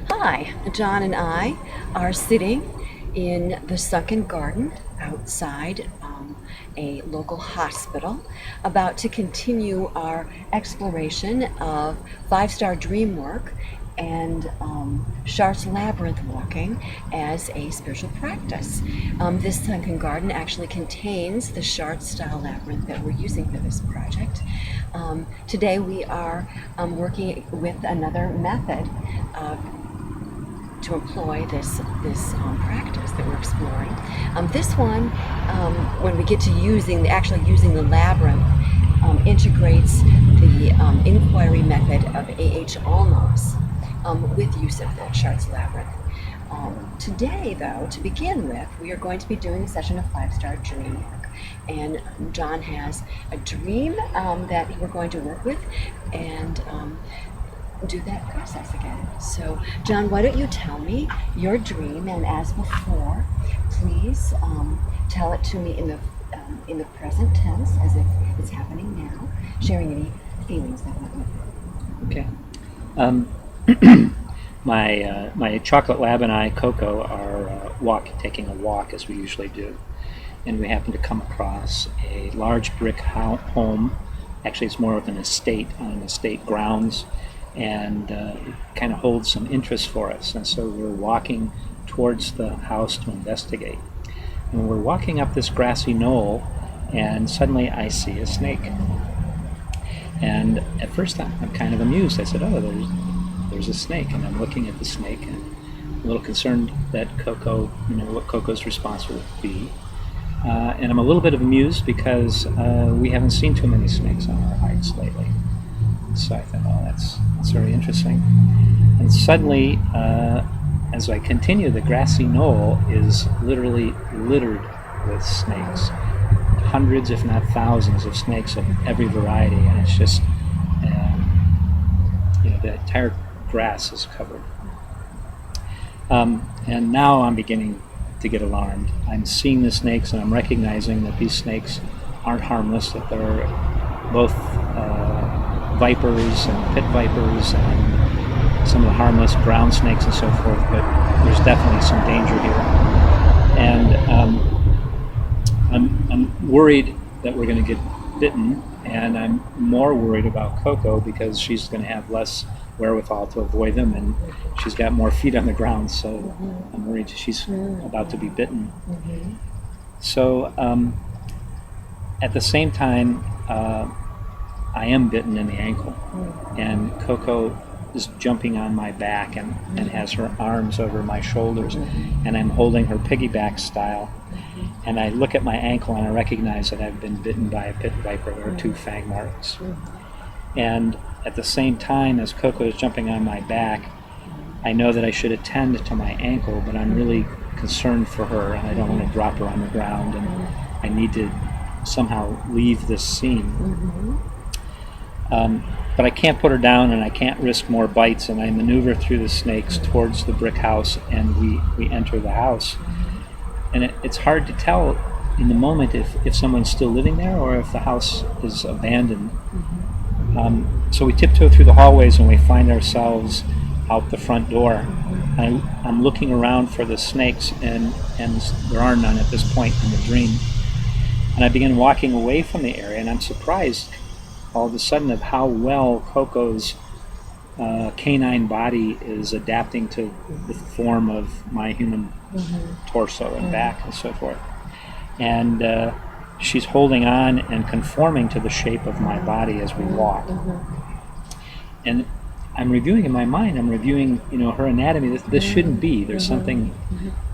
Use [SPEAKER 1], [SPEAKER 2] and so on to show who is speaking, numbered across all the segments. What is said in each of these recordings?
[SPEAKER 1] Hi, John and I are sitting in the sunken garden outside a local hospital, about to continue our exploration of five-star dream work and Chartres labyrinth walking as a spiritual practice. This sunken garden actually contains the Chartres-style labyrinth that we're using for this project. Today we are working with another method to employ this practice that we're exploring. This one, when we get to actually using the labyrinth, integrates the inquiry method of A.H. Alnos with use of the Chartres labyrinth. Today, though, to begin with, we are going to be doing a session of five-star dream work. And John has a dream that we're going to work with and do that process again. So, John, why don't you tell me your dream, and as before, please tell it to me in the present tense, as if it's happening now, sharing any feelings that went with it.
[SPEAKER 2] Okay. My chocolate lab and I, Coco, are taking a walk as we usually do, and we happen to come across a large brick home. Actually, it's more of an estate on estate grounds, and kind of holds some interest for us. And so we're walking towards the house to investigate. And we're walking up this grassy knoll, and suddenly I see a snake. And at first I'm kind of amused. I said, oh, there's a snake. And I'm looking at the snake and a little concerned that Coco, what Coco's response would be. And I'm a little bit amused because we haven't seen too many snakes on our hikes lately. So I thought, oh, that's very interesting. And suddenly, as I continue, the grassy knoll is literally littered with snakes. Hundreds, if not thousands, of snakes of every variety, and it's just, the entire grass is covered. And now I'm beginning to get alarmed. I'm seeing the snakes, and I'm recognizing that these snakes aren't harmless, that they're both vipers and pit vipers and some of the harmless ground snakes and so forth, but there's definitely some danger here. And I'm worried that we're going to get bitten, and I'm more worried about Coco because she's going to have less wherewithal to avoid them, and she's got more feet on the ground, so I'm worried she's about to be bitten. So at the same time, I am bitten in the ankle, and Coco is jumping on my back and has her arms over my shoulders, and I'm holding her piggyback style, and I look at my ankle and I recognize that I've been bitten by a pit viper. There are 2 fang marks. And at the same time as Coco is jumping on my back, I know that I should attend to my ankle, but I'm really concerned for her, and I don't want to drop her on the ground, and I need to somehow leave this scene. But I can't put her down, and I can't risk more bites, and I maneuver through the snakes towards the brick house, and we enter the house. And it's hard to tell in the moment if someone's still living there or if the house is abandoned. So we tiptoe through the hallways, and we find ourselves out the front door. I'm looking around for the snakes, and there are none at this point in the dream. And I begin walking away from the area, and I'm surprised all of a sudden of how well Coco's canine body is adapting to the form of my human torso and back and so forth. And she's holding on and conforming to the shape of my body as we walk. And I'm reviewing in my mind, her anatomy. This shouldn't be. There's something,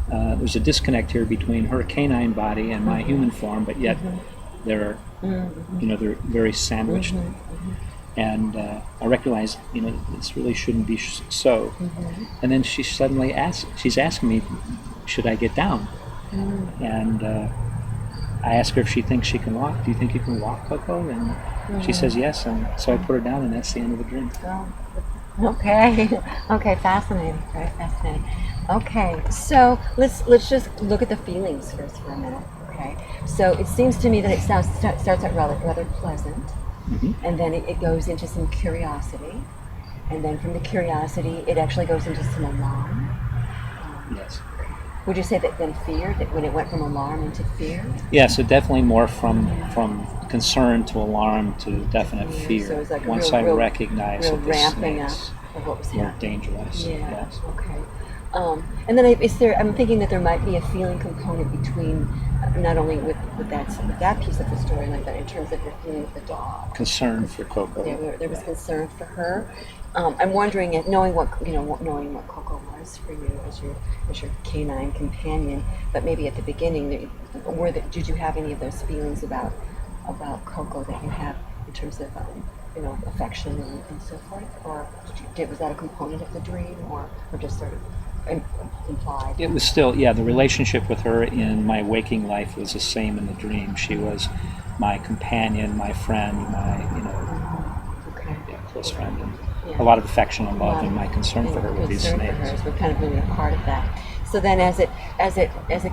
[SPEAKER 2] there's a disconnect here between her canine body and my human form, but yet they're very sandwiched. And I recognize, this really shouldn't be so. And then she suddenly she's asking me, should I get down? And I ask her if she thinks she can walk. Do you think you can walk, Coco? And she says yes, and so I put her down, and that's the end of the dream.
[SPEAKER 1] Okay, fascinating, very fascinating. Okay, so let's just look at the feelings first for a minute. Okay, so it seems to me that it starts out rather pleasant, and then it goes into some curiosity, And then from the curiosity, it actually goes into some alarm.
[SPEAKER 2] Yes.
[SPEAKER 1] Would you say that then fear, that when it went from alarm into fear?
[SPEAKER 2] Yeah, so definitely more from concern to alarm to definite
[SPEAKER 1] Yeah,
[SPEAKER 2] fear.
[SPEAKER 1] so it was like a
[SPEAKER 2] Once
[SPEAKER 1] real,
[SPEAKER 2] I recognized
[SPEAKER 1] real
[SPEAKER 2] that the
[SPEAKER 1] ramping up
[SPEAKER 2] snakes
[SPEAKER 1] of what was
[SPEAKER 2] were
[SPEAKER 1] happening.
[SPEAKER 2] dangerous.
[SPEAKER 1] Yeah.
[SPEAKER 2] Yes.
[SPEAKER 1] Okay. And then I'm thinking that there might be a feeling component between not only with that piece of the storyline, but in terms of your feeling with the dog.
[SPEAKER 2] Concern for Coco.
[SPEAKER 1] There was
[SPEAKER 2] Right.
[SPEAKER 1] concern for her. I'm wondering if knowing what Coco was for you as your canine companion, but maybe at the beginning, did you have any of those feelings about Coco that you have in terms of affection and so forth, or was that a component of the dream, or just sort of implied?
[SPEAKER 2] It was still, yeah, the relationship with her in my waking life was the same in the dream. She was my companion, my friend,
[SPEAKER 1] Okay.
[SPEAKER 2] close friend, and
[SPEAKER 1] Yeah.
[SPEAKER 2] a lot of affection and love,
[SPEAKER 1] Wow.
[SPEAKER 2] and my concern for her with these
[SPEAKER 1] Concern for
[SPEAKER 2] snakes.
[SPEAKER 1] her, so we're kind of really a part of that. So then, as it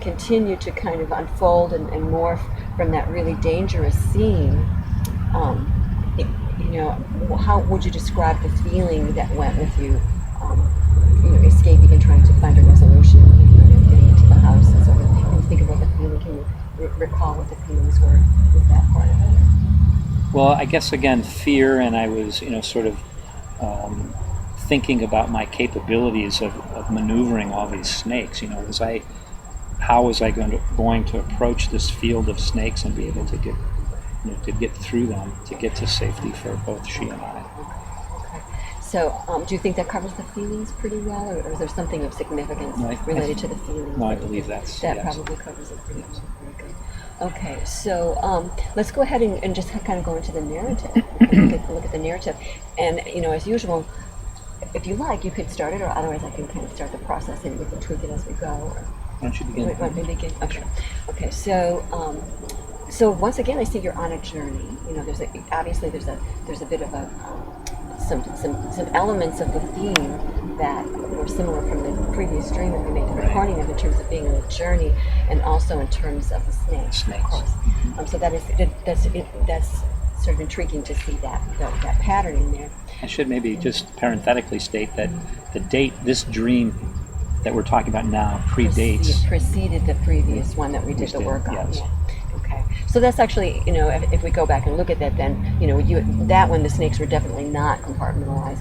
[SPEAKER 1] continued to kind of unfold and morph from that really dangerous scene, um, it, how would you describe the feeling that went with you, escaping and trying to find a resolution, getting into the house and so on? Can you think of what the feeling? Can you recall what the feelings were with that part of it?
[SPEAKER 2] Well, I guess again, fear, and I was, sort of thinking about my capabilities of maneuvering all these snakes. How was I going to approach this field of snakes and be able to get through them, to get to safety for both she and I.
[SPEAKER 1] Okay. So, do you think that covers the feelings pretty well, or is there something of significance related to the feelings?
[SPEAKER 2] No, I believe that
[SPEAKER 1] yes. Probably covers it pretty well. Very good. Okay, so let's go ahead and just kind of go into the narrative. Look at the narrative, and as usual, if you like, you could start it, or otherwise I can kind of start the process and we can tweak it as we go. Or,
[SPEAKER 2] why don't you begin?
[SPEAKER 1] Let me begin. Okay. Okay. So once again, I see you're on a journey. There's a bit of some elements of the theme that were similar from the previous dream that we made the recording of, in terms of being on a journey, and also in terms of the snakes. Of course. So that's sort of intriguing to see that pattern in there.
[SPEAKER 2] I should maybe just parenthetically state that the date this dream that we're talking about now
[SPEAKER 1] preceded the previous one that we did the work on.
[SPEAKER 2] Yes.
[SPEAKER 1] Yeah. Okay. So that's actually, if we go back and look at that, then that one, the snakes were definitely not compartmentalized.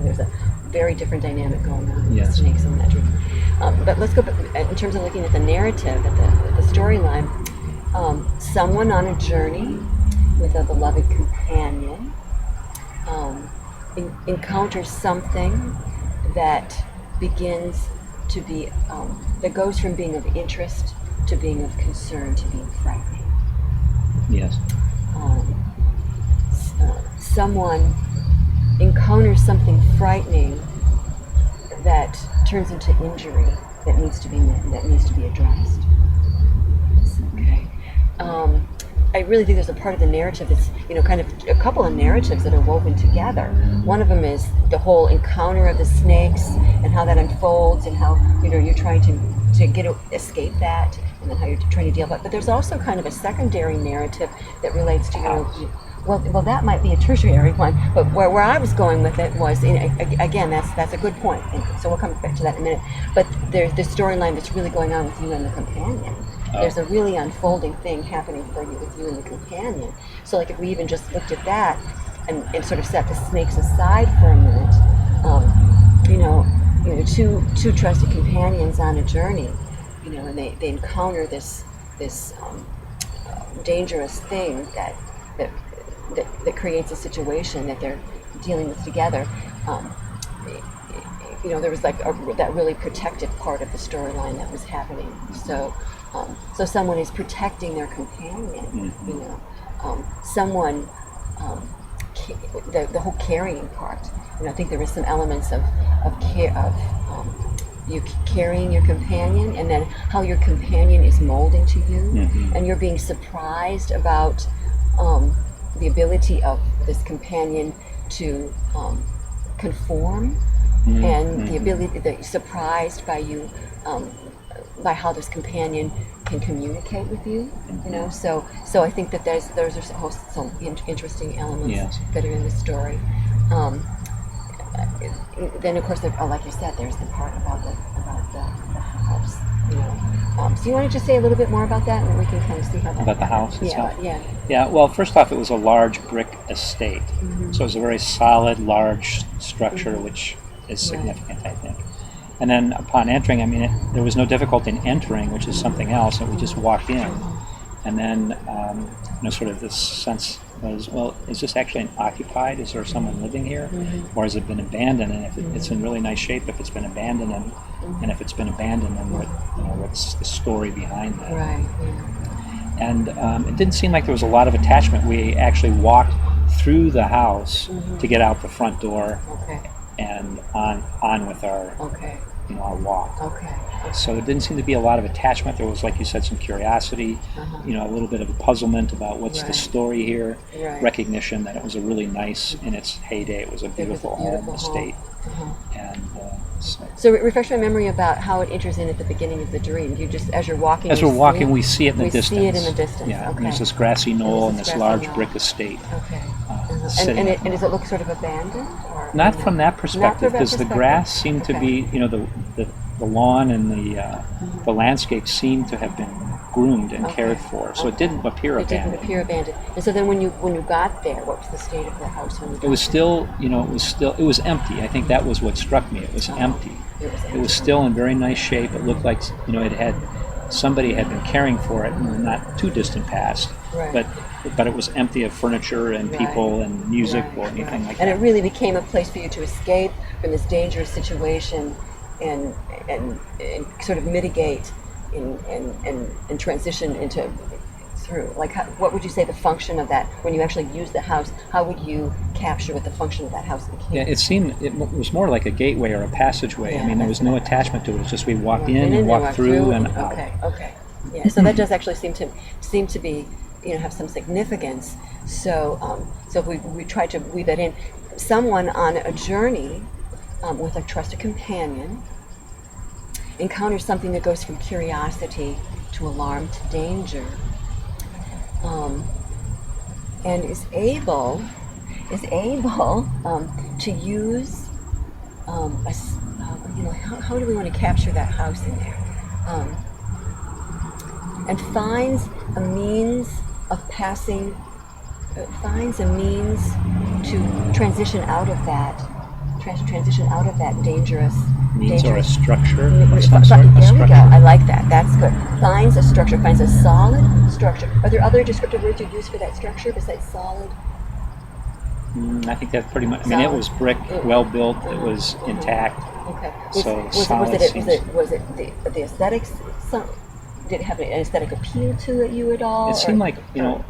[SPEAKER 1] There's a very different dynamic going on with the snakes in that dream. But let's go in terms of looking at the narrative, at the storyline. Someone on a journey with a beloved companion encounters something that begins to be that goes from being of interest to being of concern to being frightening.
[SPEAKER 2] Yes.
[SPEAKER 1] Someone encounters something frightening that turns into injury that needs to be addressed. Okay. I really think there's a part of the narrative that's, kind of a couple of narratives that are woven together. One of them is the whole encounter of the snakes and how that unfolds, and how, you're trying to escape that, and then how you're trying to deal with it. But there's also kind of a secondary narrative that relates to well, that might be a tertiary one, but where I was going with it was, again, that's a good point, and so we'll come back to that in a minute. But there's the storyline that's really going on with you and the companion. There's a really unfolding thing happening for you with you and the companion. So, like, if we even just looked at that and sort of set the snakes aside for a minute, two trusted companions on a journey, and they encounter this dangerous thing that creates a situation that they're dealing with together. There was like that really protective part of the storyline that was happening. So someone is protecting their companion. Someone, the whole carrying part. I think there was some elements of you carrying your companion, and then how your companion is molding to you, and you're being surprised about the ability of this companion to conform, and the ability that you're surprised by you, by how this companion can communicate with you. So I think that those are some interesting elements that are in the story. then of course, like you said, there's the part about the house. You know, so you want to just say a little bit more about that, and then we can kind of see how that
[SPEAKER 2] About the
[SPEAKER 1] happened.
[SPEAKER 2] house itself?
[SPEAKER 1] Yeah.
[SPEAKER 2] Yeah, well, first off, it was a large brick estate. So it was a very solid, large structure, which is significant, I think. And then upon entering, I mean, there was no difficulty in entering, which is something else, and we just walked in. And then, you know, sort of this sense was, well, is this actually occupied? Is there someone living here? Or has it been abandoned? And if it's in really nice shape, if it's been abandoned, and if it's been abandoned, then what's the story behind that?
[SPEAKER 1] Right. Yeah.
[SPEAKER 2] And it didn't seem like there was a lot of attachment. We actually walked through the house to get out the front door
[SPEAKER 1] Okay.
[SPEAKER 2] and on with our
[SPEAKER 1] Okay.
[SPEAKER 2] you know, our walk.
[SPEAKER 1] Okay.
[SPEAKER 2] So there didn't seem to be a lot of attachment. There was, like you said, some curiosity, you know, a little bit of a puzzlement about what's the
[SPEAKER 1] Right.
[SPEAKER 2] story here,
[SPEAKER 1] Right.
[SPEAKER 2] recognition that it was a really nice, in its heyday, it was a beautiful home estate. And
[SPEAKER 1] So refresh my memory about how it enters in at the beginning of the dream. You just, as you're walking,
[SPEAKER 2] as
[SPEAKER 1] you
[SPEAKER 2] we're
[SPEAKER 1] see
[SPEAKER 2] walking,
[SPEAKER 1] it?
[SPEAKER 2] we see it in the
[SPEAKER 1] We
[SPEAKER 2] distance.
[SPEAKER 1] see it in the distance.
[SPEAKER 2] Yeah, and
[SPEAKER 1] Okay.
[SPEAKER 2] there's this grassy knoll and
[SPEAKER 1] There's
[SPEAKER 2] this
[SPEAKER 1] this grassy
[SPEAKER 2] large
[SPEAKER 1] knoll.
[SPEAKER 2] brick estate.
[SPEAKER 1] Okay.
[SPEAKER 2] sitting
[SPEAKER 1] And,
[SPEAKER 2] up.
[SPEAKER 1] and does it look sort of abandoned? Or
[SPEAKER 2] Not from that perspective,
[SPEAKER 1] that
[SPEAKER 2] because the
[SPEAKER 1] perspective.
[SPEAKER 2] grass seemed to
[SPEAKER 1] Okay.
[SPEAKER 2] be, you know, the lawn and the landscape seemed to have been groomed and cared for, so it didn't appear
[SPEAKER 1] It
[SPEAKER 2] abandoned.
[SPEAKER 1] didn't appear abandoned. And so then when you got there, what was the state of the house when you got
[SPEAKER 2] It was
[SPEAKER 1] there?
[SPEAKER 2] still, you know, it was empty. I think that was what struck me. It was empty. It was still in very nice shape. It looked like, you know, somebody had been caring for it in the not too distant past,
[SPEAKER 1] Right.
[SPEAKER 2] but it was empty of furniture and people and music or anything like
[SPEAKER 1] And
[SPEAKER 2] that.
[SPEAKER 1] it really became a place for you to escape from this dangerous situation and sort of mitigate and transition into through. Like, what would you say the function of that, when you actually use the house, how would you capture what the function of that house became?
[SPEAKER 2] Yeah, it was more like a gateway or a passageway. I mean, there was no attachment to it. It's just we walked in and walked through and out.
[SPEAKER 1] Okay. Yeah, so that does actually seem to be, you know, have some significance. So if we try to weave that in, someone on a journey with a trusted companion encounters something that goes from curiosity to alarm to danger, and is able to use you know, how do we want to capture that house in there, and finds a means of passing, finds a means to transition out of that dangerous
[SPEAKER 2] Means or a structure
[SPEAKER 1] There
[SPEAKER 2] of some sort.
[SPEAKER 1] we go. I like that. That's good. Finds a structure. Finds a solid structure. Are there other descriptive words you use for that structure besides solid?
[SPEAKER 2] I think that's pretty much. I mean, it was brick, well built. It was intact.
[SPEAKER 1] Okay. Was it the aesthetics? Did it have an aesthetic appeal to you at all?
[SPEAKER 2] It seemed like, you know,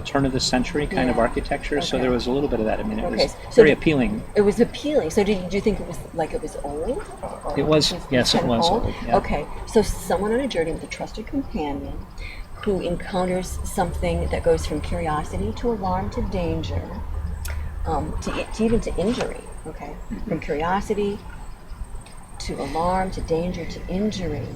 [SPEAKER 2] turn of the century kind of architecture. So there was a little bit of that. I mean, it was very appealing.
[SPEAKER 1] It was appealing. So did you think it was like it was old? Or
[SPEAKER 2] It was. Yes, it was old. Yeah.
[SPEAKER 1] Okay. So someone on a journey with a trusted companion who encounters something that goes from curiosity to alarm to danger, to even to injury. Okay. From curiosity to alarm to danger to injury,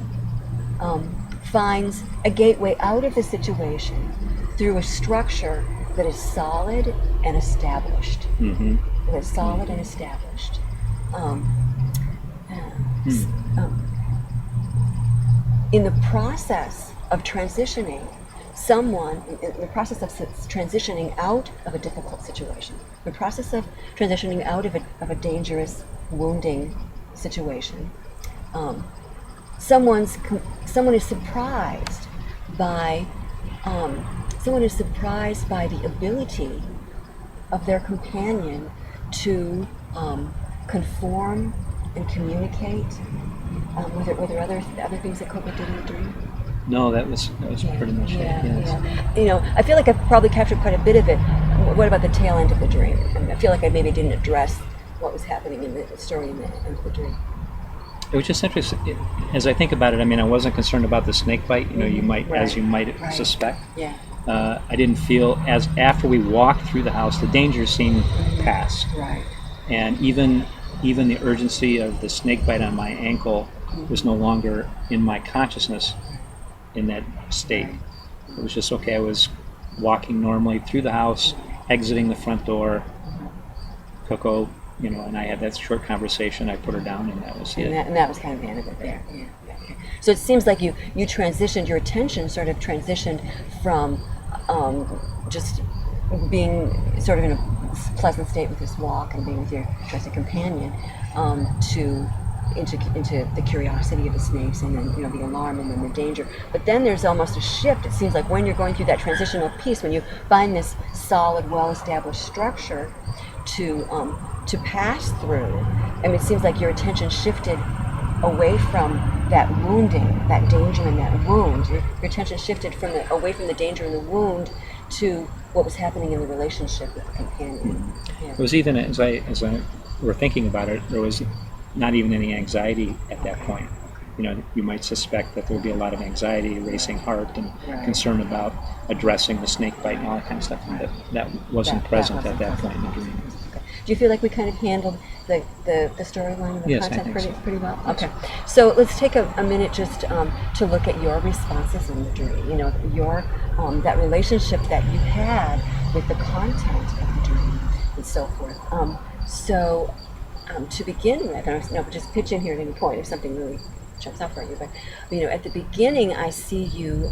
[SPEAKER 1] finds a gateway out of the situation through a structure that is solid and established. That is solid and established. In the process of transitioning, in the process of transitioning out of a difficult situation, the process of transitioning out of a dangerous, wounding situation, someone is surprised by the ability of their companion to conform and communicate. Were there other things that Coco did in the dream?
[SPEAKER 2] No, that was pretty much it. Yes.
[SPEAKER 1] Yeah. You know, I feel like I've probably captured quite a bit of it. What about the tail end of the dream? I mean, I feel like I maybe didn't address what was happening in the story in the end of the dream.
[SPEAKER 2] It was just interesting. As I think about it, I mean, I wasn't concerned about the snake bite. You know, as you might suspect.
[SPEAKER 1] Yeah.
[SPEAKER 2] I didn't feel after we walked through the house, the danger seemed past.
[SPEAKER 1] Right.
[SPEAKER 2] And even the urgency of the snake bite on my ankle was no longer in my consciousness in that state. It was just okay. I was walking normally through the house, exiting the front door. Coco and I had that short conversation. I put her down, and that was it.
[SPEAKER 1] And that was kind of the end of it there. Yeah. Okay. So it seems like you transitioned, your attention sort of transitioned from just being sort of in a pleasant state with this walk and being with your trusted companion to into the curiosity of the snakes, and then the alarm, and then the danger. But then there's almost a shift. It seems like when you're going through that transitional piece, when you find this solid, well-established structure to pass through, and it seems like your attention shifted away from that wounding, that danger and that wound. Your attention shifted away from the danger and the wound to what was happening in the relationship with the companion. Yeah.
[SPEAKER 2] It was even as I were thinking about it, there was not even any anxiety at that point. You might suspect that there would be a lot of anxiety, racing heart, and concern about addressing the snake bite and all that kind of stuff. And that wasn't present at that point in the dream.
[SPEAKER 1] Okay. Do you feel like we kind of handled the storyline and the
[SPEAKER 2] Yes,
[SPEAKER 1] content
[SPEAKER 2] I think
[SPEAKER 1] pretty well?
[SPEAKER 2] Yes.
[SPEAKER 1] Okay. So let's take a minute just to look at your responses in the dream. Your that relationship that you had with the content of the dream and so forth. To begin with, and just pitch in here at any point if something really jumps out for you. But at the beginning, I see you.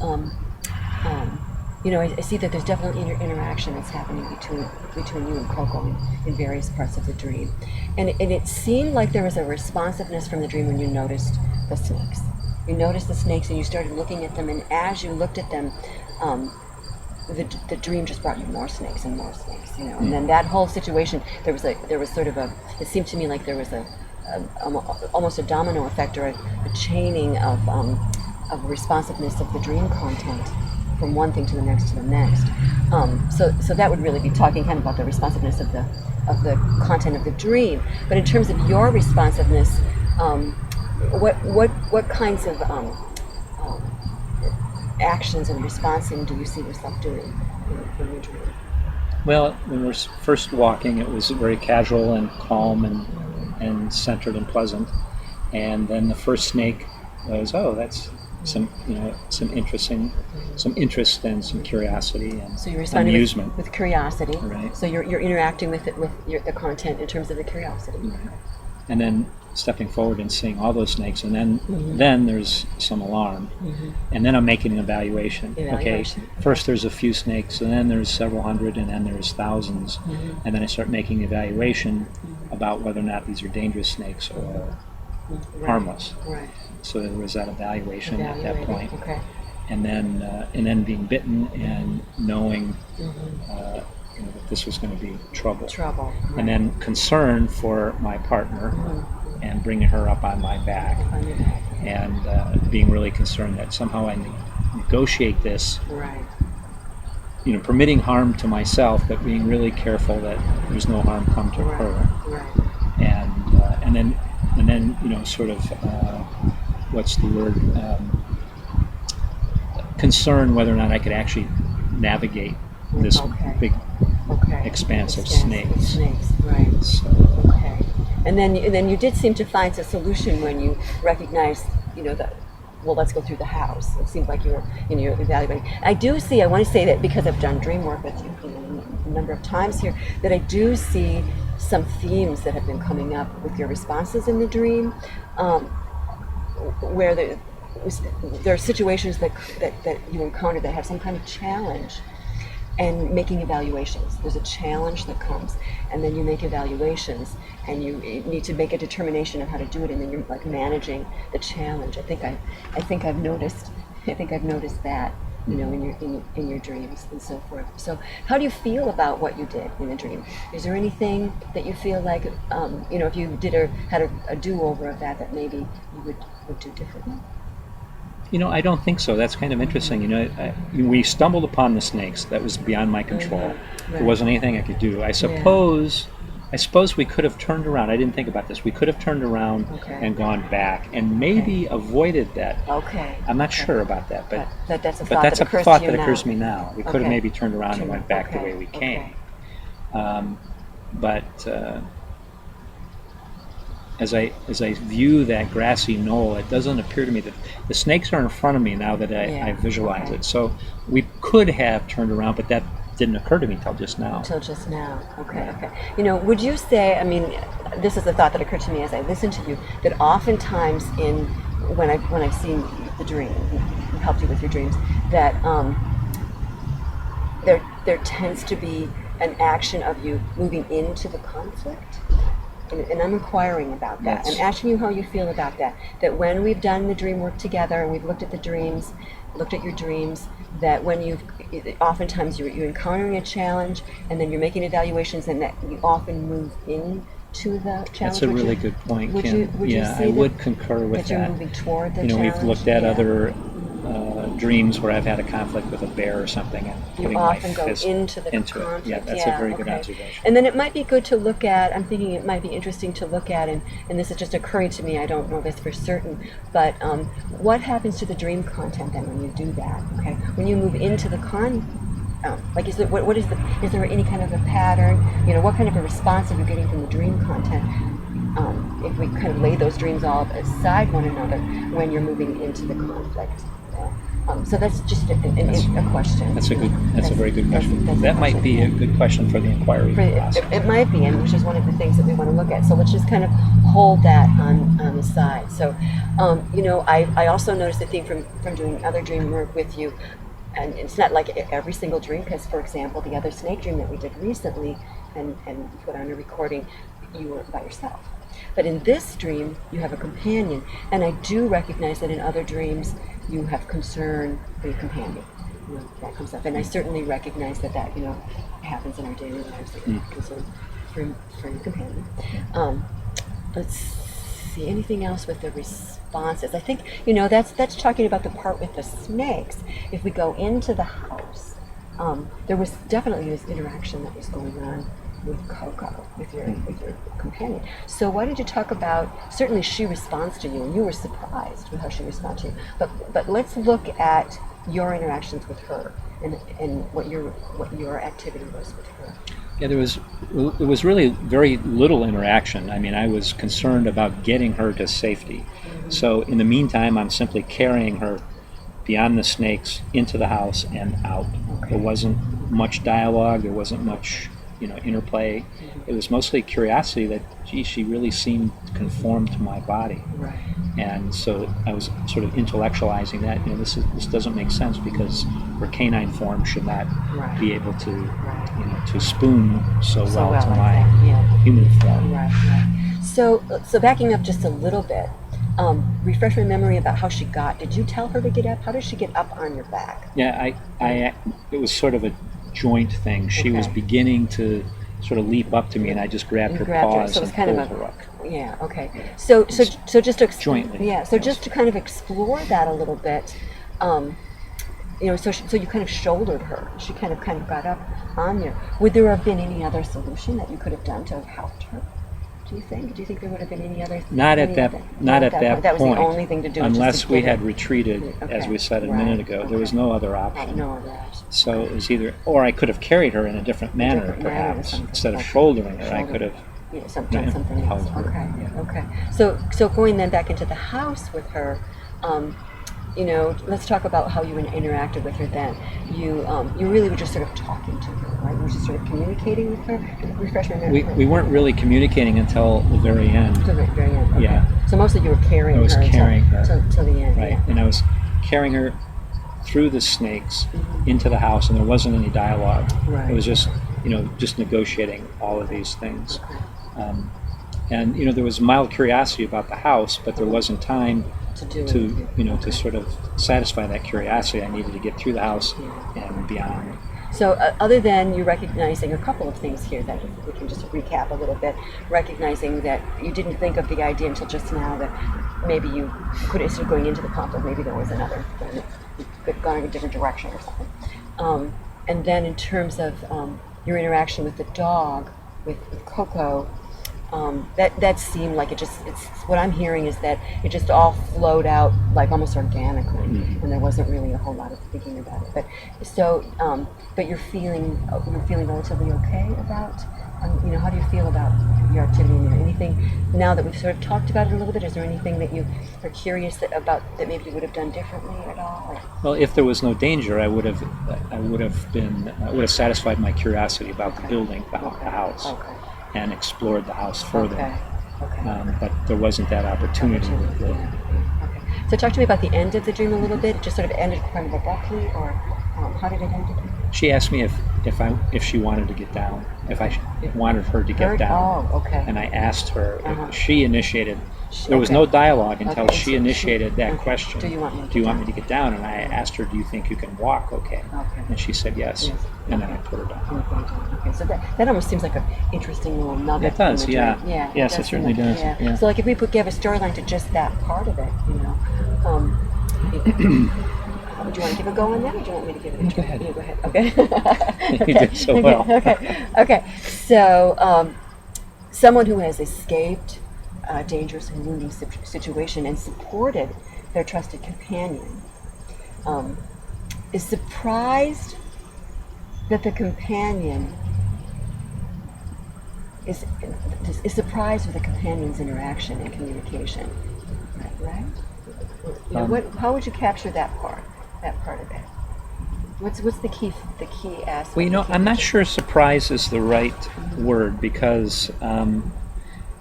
[SPEAKER 1] I see that there's definitely interaction that's happening between you and Coco in various parts of the dream, and it seemed like there was a responsiveness from the dream when you noticed the snakes. You noticed the snakes, and you started looking at them, and as you looked at them, the dream just brought you more snakes and more snakes, and then that whole situation, there was sort of it seemed to me like there was almost a domino effect, or a chaining of responsiveness of the dream content from one thing to the next to the next. So that would really be talking kind of about the responsiveness of the content of the dream. But in terms of your responsiveness, what kinds of actions and responding do you see yourself doing in your dream?
[SPEAKER 2] Well, when we were first walking, it was very casual and calm and centered and pleasant. And then the first snake was, that's some interest and some curiosity and
[SPEAKER 1] so you're responding
[SPEAKER 2] amusement
[SPEAKER 1] with curiosity.
[SPEAKER 2] Right.
[SPEAKER 1] So you're interacting with it, with the content in terms of the curiosity.
[SPEAKER 2] Right. And then stepping forward and seeing all those snakes, and then there's some alarm, and then I'm making an evaluation. Okay, first there's a few snakes, and then there's several hundred, and then there's thousands, and then I start making evaluation about whether or not these are dangerous snakes or harmless.
[SPEAKER 1] Right.
[SPEAKER 2] So there was that evaluation at that point.
[SPEAKER 1] Okay.
[SPEAKER 2] And then being bitten and knowing that this was going to be trouble.
[SPEAKER 1] Right.
[SPEAKER 2] And then concern for my partner and bringing her up on my back. And being really concerned that somehow I negotiate this.
[SPEAKER 1] Right.
[SPEAKER 2] Permitting harm to myself, but being really careful that there's no harm come to her.
[SPEAKER 1] Right.
[SPEAKER 2] And then sort of what's the word? Concern whether or not I could actually navigate this big expanse of snakes.
[SPEAKER 1] Right.
[SPEAKER 2] So,
[SPEAKER 1] okay. And then you did seem to find a solution when you recognized, that, well, let's go through the house. It seemed like you were, you're evaluating. I want to say that because I've done dream work with you, a number of times here, that I do see some themes that have been coming up with your responses in the dream, where there are situations that you encounter that have some kind of challenge, and making evaluations. There's a challenge that comes, and then you make evaluations, and you need to make a determination of how to do it, and then you're like managing the challenge. I think I've noticed that, in your dreams and so forth. So how do you feel about what you did in the dream? Is there anything that you feel like, if you did or had a do-over of that maybe you would do differently?
[SPEAKER 2] I don't think so. That's kind of interesting. We stumbled upon the snakes. That was beyond my control.
[SPEAKER 1] Right.
[SPEAKER 2] There wasn't anything I could do. I suppose we could have turned around. I didn't think about this. We could have turned around and gone back and maybe avoided that.
[SPEAKER 1] Okay.
[SPEAKER 2] I'm not sure about that, but
[SPEAKER 1] that's a
[SPEAKER 2] thought that occurs to me now. We could have maybe turned around and went back the way we came. But as I view that grassy knoll, it doesn't appear to me that the snakes are in front of me now that I visualize it. So we could have turned around, but that didn't occur to me till just now.
[SPEAKER 1] Okay. Would you say, this is the thought that occurred to me as I listened to you, that oftentimes when I've seen the dream, and helped you with your dreams, that there tends to be an action of you moving into the conflict. And I'm inquiring about that.
[SPEAKER 2] Yes.
[SPEAKER 1] I'm asking you how you feel about that. That when we've done the dream work together and we've looked at the dreams, looked at your dreams, that when oftentimes you're encountering a challenge and then you're making evaluations, and that you often move into the challenge.
[SPEAKER 2] That's a really good point,
[SPEAKER 1] would
[SPEAKER 2] Kim.
[SPEAKER 1] you
[SPEAKER 2] Yeah,
[SPEAKER 1] see
[SPEAKER 2] I would concur with
[SPEAKER 1] that you're
[SPEAKER 2] that.
[SPEAKER 1] moving toward the
[SPEAKER 2] You know,
[SPEAKER 1] challenge?
[SPEAKER 2] we've looked at
[SPEAKER 1] Yeah.
[SPEAKER 2] other dreams where I've had a conflict with a bear or something, and
[SPEAKER 1] You
[SPEAKER 2] putting
[SPEAKER 1] often
[SPEAKER 2] my
[SPEAKER 1] go
[SPEAKER 2] fist
[SPEAKER 1] into the
[SPEAKER 2] into
[SPEAKER 1] conflict.
[SPEAKER 2] it. Yeah, that's a very good observation.
[SPEAKER 1] And then it might be good to look at, I'm thinking it might be interesting to look at, and this is just occurring to me, I don't know this for certain, but what happens to the dream content then when you do that? Okay, when you move into the like, is there any kind of a pattern? You know, what kind of a response are you getting from the dream content? If we kind of lay those dreams all beside one another when you're moving into the conflict. So that's just a question.
[SPEAKER 2] That's a very good question.
[SPEAKER 1] That's
[SPEAKER 2] That might be a good question for the inquiry process.
[SPEAKER 1] It might be, and which is one of the things that we want to look at. So let's just kind of hold that on the side. So, you know, I also noticed the thing from doing other dream work with you, and it's not like every single dream, because, for example, the other snake dream that we did recently and put on a recording, you were by yourself. But in this dream, you have a companion, and I do recognize that in other dreams, you have concern for your companion. You know, that comes up, and I certainly recognize that you know happens in our daily lives. That you're concerned for your companion. Let's see, anything else with the responses? I think, you know, that's talking about the part with the snakes. If we go into the house, there was definitely this interaction that was going on with Coco, with your companion. So why did you talk about, certainly she responds to you, and you were surprised with how she responded to you, but let's look at your interactions with her and what your activity was with her.
[SPEAKER 2] Yeah, it was really very little interaction. I mean, I was concerned about getting her to safety. Mm-hmm. So in the meantime, I'm simply carrying her beyond the snakes into the house and out. Okay. There wasn't much dialogue. There wasn't much, you know, interplay. Mm-hmm. It was mostly curiosity that, gee, she really seemed to conform to my body. Right. And so I was sort of intellectualizing that, you know, this doesn't make sense because her canine form should not be able to, you know, to spoon so well to
[SPEAKER 1] like
[SPEAKER 2] my human form.
[SPEAKER 1] Right. So backing up just a little bit, refresh my memory about how she got. Did you tell her to get up? How did she get up on your back?
[SPEAKER 2] Yeah, it was sort of a joint thing. She was beginning to sort of leap up to me, and I just grabbed her paws
[SPEAKER 1] so it was
[SPEAKER 2] and
[SPEAKER 1] kind
[SPEAKER 2] pulled
[SPEAKER 1] of
[SPEAKER 2] her up.
[SPEAKER 1] Yeah. Okay. So just to
[SPEAKER 2] jointly.
[SPEAKER 1] Yeah. So just to kind of explore that a little bit, you know, so you kind of shouldered her. She kind of got up on there. Would there have been any other solution that you could have done to have helped her? Do you think there would have been any other?
[SPEAKER 2] Not at that point.
[SPEAKER 1] That was the only thing to do.
[SPEAKER 2] Unless we had retreated, as we said a minute ago. There was no other option.
[SPEAKER 1] No other option.
[SPEAKER 2] So it was either, or I could have carried her in a different manner, perhaps. Instead of shouldering her, I could have
[SPEAKER 1] done something else. Okay. So going then back into the house with her, you know, let's talk about how you interacted with her then. You really were just sort of talking to her, right? You were just sort of communicating with her. Refresh my memory.
[SPEAKER 2] We weren't really communicating until the very end.
[SPEAKER 1] Until the very end. Okay.
[SPEAKER 2] Yeah.
[SPEAKER 1] So mostly you were carrying her.
[SPEAKER 2] I was carrying her
[SPEAKER 1] till the end.
[SPEAKER 2] Right, and I was carrying her through the snakes into the house, and there wasn't any dialogue. Right. It was just, you know, just negotiating all of these things. Okay. And you know, there was mild curiosity about the house, but there wasn't time to you know, to sort of satisfy that curiosity. I needed to get through the house and beyond.
[SPEAKER 1] So other than you recognizing a couple of things here, that we can just recap a little bit, recognizing that you didn't think of the idea until just now that maybe you could, instead of going into the conflict, maybe there was another thing, you could have gone in a different direction or something. And then in terms of your interaction with the dog, with Coco, that seemed like it's what I'm hearing is that it just all flowed out like almost organically, and there wasn't really a whole lot of thinking about it. But you're feeling relatively okay about, you know, how do you feel about your activity in there? Anything now that we've sort of talked about it a little bit? Is there anything that you are curious about that maybe you would have done differently at all? Or?
[SPEAKER 2] Well, if there was no danger, I would have satisfied my curiosity about the building, the house.
[SPEAKER 1] Okay.
[SPEAKER 2] and explored the house further.
[SPEAKER 1] Okay.
[SPEAKER 2] But there wasn't that opportunity.
[SPEAKER 1] Okay. So talk to me about the end of the dream a little bit. It just sort of ended kind of abruptly, or how did it end?
[SPEAKER 2] She asked me if she wanted to get down, if I wanted her to get down.
[SPEAKER 1] Oh, okay.
[SPEAKER 2] And I asked her.
[SPEAKER 1] Uh-huh.
[SPEAKER 2] She initiated. There was no dialogue until she initiated that question.
[SPEAKER 1] Do you want me
[SPEAKER 2] to get down? And I asked her, do you think you can walk okay? And she said yes. And then I put her down.
[SPEAKER 1] Okay, so that almost seems like an interesting little nugget.
[SPEAKER 2] It does,
[SPEAKER 1] in the
[SPEAKER 2] yeah.
[SPEAKER 1] dream. Yeah.
[SPEAKER 2] Yes, it certainly does. Yeah.
[SPEAKER 1] So like if we give a storyline to just that part of it, do you want to give a go on that, or do you want me to give it a try?
[SPEAKER 2] Go ahead.
[SPEAKER 1] Yeah, go ahead. Okay.
[SPEAKER 2] You did so well.
[SPEAKER 1] Okay. So someone who has escaped a dangerous and wounding situation and supported their trusted companion is surprised that the companion is surprised with the companion's interaction and communication. Right? How would you capture that part of it? What's the key aspect?
[SPEAKER 2] Well, I'm not sure surprise is the right word, because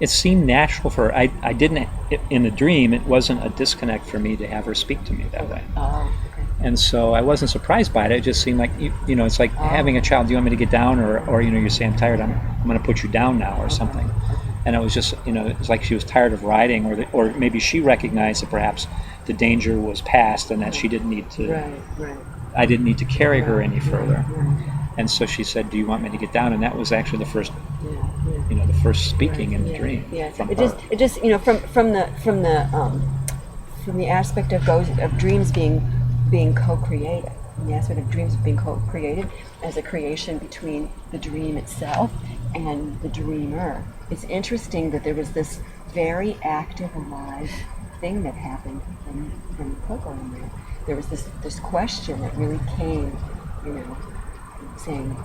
[SPEAKER 2] it seemed natural for her. I didn't, in the dream, it wasn't a disconnect for me to have her speak to me that way.
[SPEAKER 1] Oh, okay.
[SPEAKER 2] And so I wasn't surprised by it. It just seemed like, it's like having a child. Do you want me to get down? Or you say, I'm tired, I'm going to put you down now, or something. And it was just, it's like she was tired of riding, or maybe she recognized that perhaps the danger was past and that she didn't need to, I didn't need to carry her any further. And so she said, do you want me to get down? And that was actually the first, the first speaking in the dream from her.
[SPEAKER 1] It just from the aspect of dreams being co-created, the aspect of dreams being co-created as a creation between the dream itself and the dreamer. It's interesting that there was this very active, alive thing that happened from Coco in there. There was this question that really came, saying,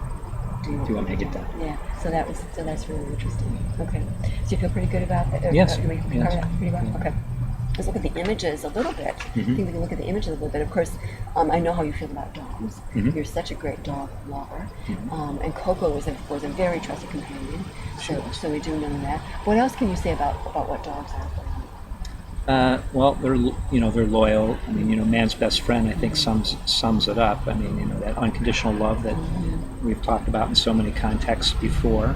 [SPEAKER 1] do you want me to get down? Yeah. So that's really interesting. Okay. So you feel pretty good about that?
[SPEAKER 2] Yes.
[SPEAKER 1] Can we cover that pretty well?
[SPEAKER 2] Yeah.
[SPEAKER 1] Okay. Let's look at the images a little bit. I think we can look at the images a little bit. Of course, I know how you feel about dogs. You're such a great dog lover. And Coco was a very trusted companion. So we do know that. What else can you say about what dogs are for you?
[SPEAKER 2] Well, they're loyal. I mean, man's best friend, I think, sums it up. I mean, that unconditional love that we've talked about in so many contexts before.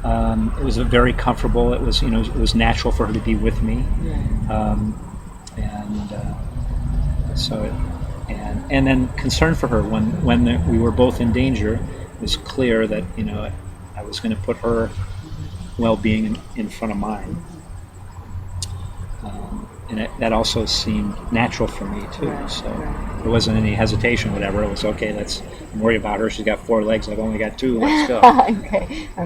[SPEAKER 2] It was very comfortable. It was, it was natural for her to be with me, and then concern for her when we were both in danger. It was clear that I was going to put her well-being in front of mine. And that also seemed natural for me too. There wasn't any hesitation, whatever. It was okay. Let's worry about her. She's got 4 legs. I've only got 2. Let's go.
[SPEAKER 1] Okay. All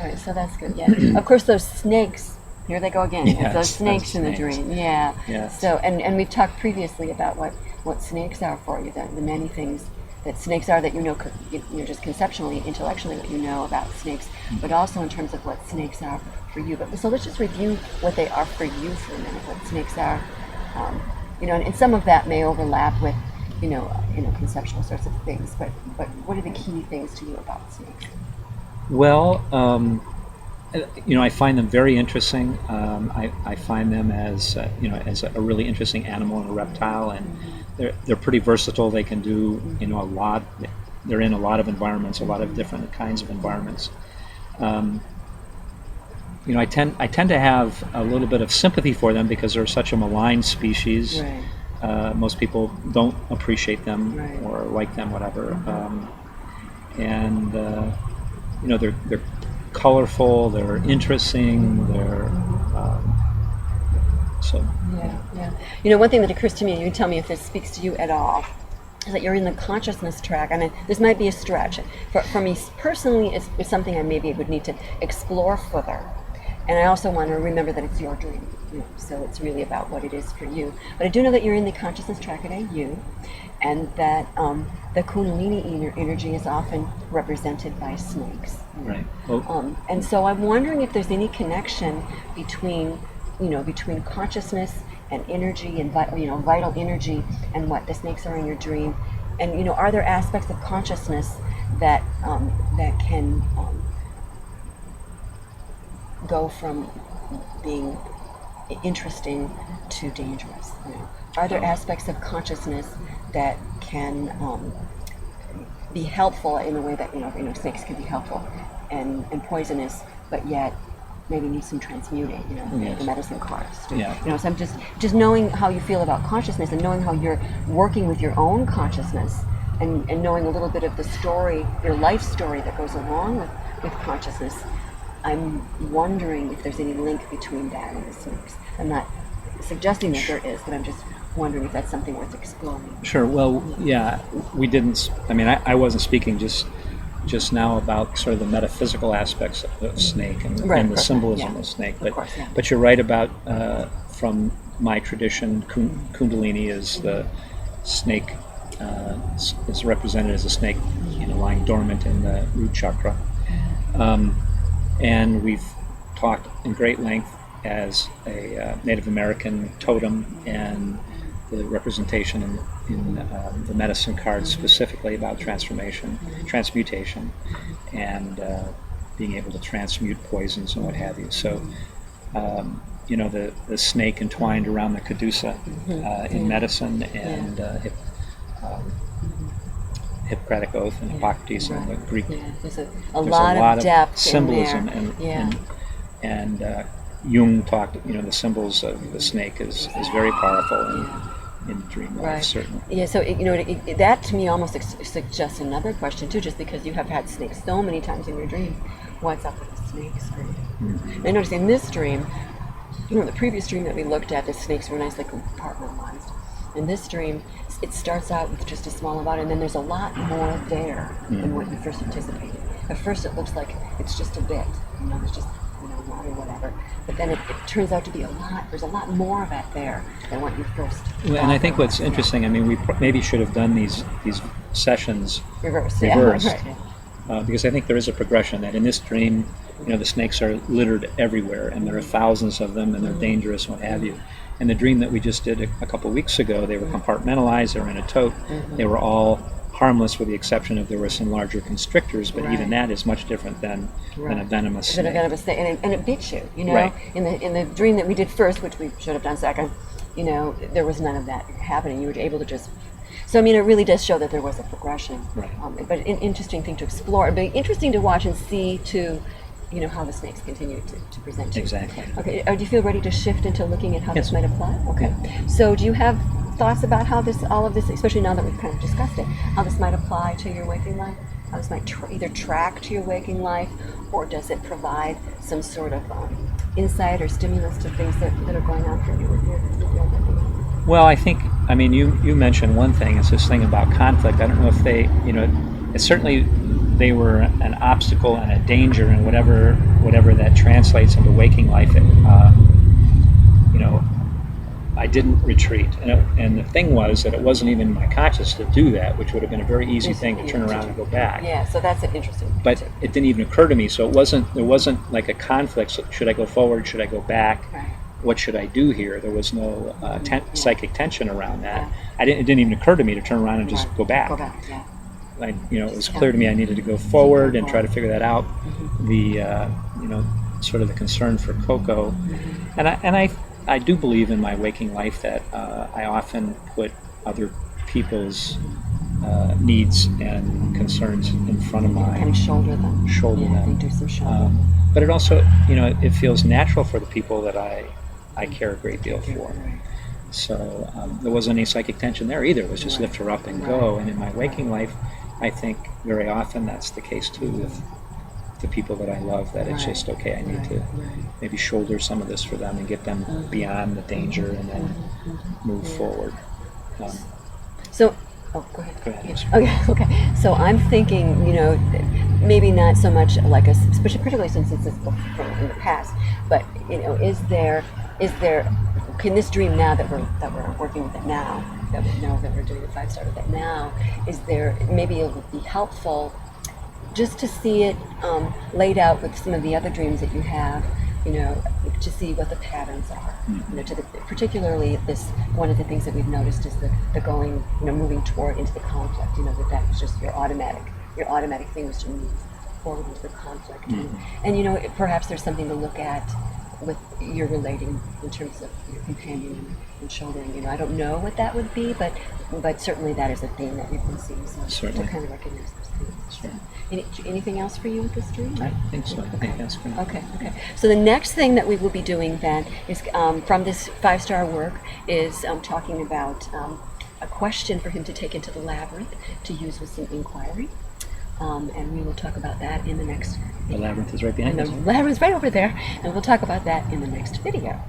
[SPEAKER 1] right. So that's good. Yeah. Of course, those snakes. Here they go again.
[SPEAKER 2] Yes,
[SPEAKER 1] those snakes in the dream. Yeah.
[SPEAKER 2] Yes.
[SPEAKER 1] So and we've talked previously about what snakes are for you. The many things that snakes are that just conceptually, intellectually, what you know about snakes, but also in terms of what snakes are for you. But so let's just review what they are for you for a minute. What snakes are, and some of that may overlap with, conceptual sorts of things. But what are the key things to you about snakes?
[SPEAKER 2] Well, I find them very interesting. I find them as as a really interesting animal and a reptile, and they're pretty versatile. They can do a lot. They're in a lot of environments, a lot of different kinds of environments. I tend to have a little bit of sympathy for them because they're such a maligned species.
[SPEAKER 1] Right.
[SPEAKER 2] Most people don't appreciate them or like them, whatever. They're colorful. They're interesting. They're
[SPEAKER 1] Yeah. One thing that occurs to me, and you can tell me if this speaks to you at all, is that you're in the consciousness track. I mean, this might be a stretch. For me personally, it's something I maybe would need to explore further. And I also want to remember that it's your dream, so it's really about what it is for you. But I do know that you're in the consciousness track at AU, and that the Kundalini energy is often represented by snakes.
[SPEAKER 2] Right. Oh.
[SPEAKER 1] And so I'm wondering if there's any connection between consciousness and energy and vital energy and what the snakes are in your dream, and are there aspects of consciousness that can go from being interesting to dangerous? You know? Are there aspects of consciousness that can be helpful in a way that snakes can be helpful and poisonous, but yet maybe need some transmuting,
[SPEAKER 2] Yes.
[SPEAKER 1] the medicine cards.
[SPEAKER 2] Yeah.
[SPEAKER 1] So I'm just knowing how you feel about consciousness and knowing how you're working with your own consciousness and knowing a little bit of the story, your life story that goes along with consciousness. I'm wondering if there's any link between that and the snakes. I'm not suggesting that there is, but I'm just wondering if that's something worth exploring.
[SPEAKER 2] Sure. Well, yeah, we didn't. I mean, I wasn't speaking just now about sort of the metaphysical aspects of the snake and the symbolism of snake. But you're right about from my tradition, Kundalini is the snake is represented as a snake, lying dormant in the root chakra, and we've talked in great length as a Native American totem and the representation in the medicine cards specifically about transmutation, and being able to transmute poisons and what have you. So, the snake entwined around the caduceus in medicine, and Hippocratic Oath and Hippocrates in the Greek.
[SPEAKER 1] Yeah, there's a lot of depth
[SPEAKER 2] symbolism
[SPEAKER 1] in there.
[SPEAKER 2] and Jung talked, the symbols of the snake is very powerful in dream life, certainly.
[SPEAKER 1] Yeah, so that to me almost suggests another question too, just because you have had snakes so many times in your dreams. What's up with the snakes? Mm-hmm. I noticed in this dream, the previous dream that we looked at, the snakes were nicely compartmentalized. In this dream, it starts out with just a small amount, and then there's a lot more there than what you first anticipated. At first, it looks like it's just a bit, there's just water, whatever. But then it turns out to be a lot. There's a lot more of that there than what you first.
[SPEAKER 2] Well, and I think what's interesting, I mean, we maybe should have done these sessions reversed. Because I think there is a progression that in this dream, the snakes are littered everywhere, and there are thousands of them, and they're dangerous, and what have you. And the dream that we just did a couple of weeks ago, they were compartmentalized, they were in a tote, they were all harmless with the exception of there were some larger constrictors, but even that is much different than a venomous snake.
[SPEAKER 1] And it beats you,
[SPEAKER 2] Right.
[SPEAKER 1] In the dream that we did first, which we should have done second, there was none of that happening. You were able to just. So I mean, it really does show that there was a progression.
[SPEAKER 2] Right.
[SPEAKER 1] But an interesting thing to explore. It'd be interesting to watch and see too. How the snakes continue to present to you.
[SPEAKER 2] Exactly.
[SPEAKER 1] Okay, do you feel ready to shift into looking at how
[SPEAKER 2] Yes.
[SPEAKER 1] this might apply? Okay. So do you have thoughts about how all of this, especially now that we've kind of discussed it, how this might apply to your waking life? How this might either track to your waking life, or does it provide some sort of insight or stimulus to things that are going on for you with your waking life?
[SPEAKER 2] Well, I mean, you mentioned one thing. It's this thing about conflict. I don't know if they, it's certainly they were an obstacle and a danger, and whatever that translates into waking life. I didn't retreat, and the thing was that it wasn't even my conscious to do that, which would have been a very easy thing to turn around and go back.
[SPEAKER 1] Yeah, so that's an interesting.
[SPEAKER 2] But it didn't even occur to me. So there wasn't like a conflict. So should I go forward? Should I go back?
[SPEAKER 1] Right.
[SPEAKER 2] What should I do here? There was no psychic tension around that. It didn't even occur to me to turn around and just go back.
[SPEAKER 1] Go back. Yeah.
[SPEAKER 2] It was clear to me I needed to go forward and try to figure that out. The sort of the concern for Coco, and I do believe in my waking life that I often put other people's needs and concerns in front of mine.
[SPEAKER 1] Kind of shoulder them.
[SPEAKER 2] Them.
[SPEAKER 1] Do some shoulder.
[SPEAKER 2] But it also, it feels natural for the people that I care a great deal for. So there wasn't any psychic tension there either. It was just lift her up and go. And in my waking life, I think very often that's the case too with the people that I love, that it's just, okay, I need to maybe shoulder some of this for them and get them beyond the danger and then move forward.
[SPEAKER 1] So, go ahead.
[SPEAKER 2] Go ahead.
[SPEAKER 1] Okay. So I'm thinking, maybe not so much like particularly since it's from in the past, but can this dream now that we're working with it now, that we know that we're doing the FiveStar with it now, maybe it would be helpful just to see it laid out with some of the other dreams that you have, to see what the patterns are. Particularly this, one of the things that we've noticed is the going, moving toward into the conflict. That was just your automatic thing was to move forward into the conflict. And you know, perhaps there's something to look at with your relating in terms of your companion and children. You know, I don't know what that would be, but certainly that is a theme that we've been seeing. So
[SPEAKER 2] Certainly.
[SPEAKER 1] to kind of recognize those things.
[SPEAKER 2] Sure.
[SPEAKER 1] Anything else for you with this dream?
[SPEAKER 2] I think so. I think that's good.
[SPEAKER 1] Okay. So the next thing that we will be doing then is from this 5-star work is talking about a question for him to take into the labyrinth to use with some inquiry. And we will talk about that in the next
[SPEAKER 2] The labyrinth is right behind
[SPEAKER 1] and
[SPEAKER 2] us.
[SPEAKER 1] the labyrinth is right over there, and we'll talk about that in the next video.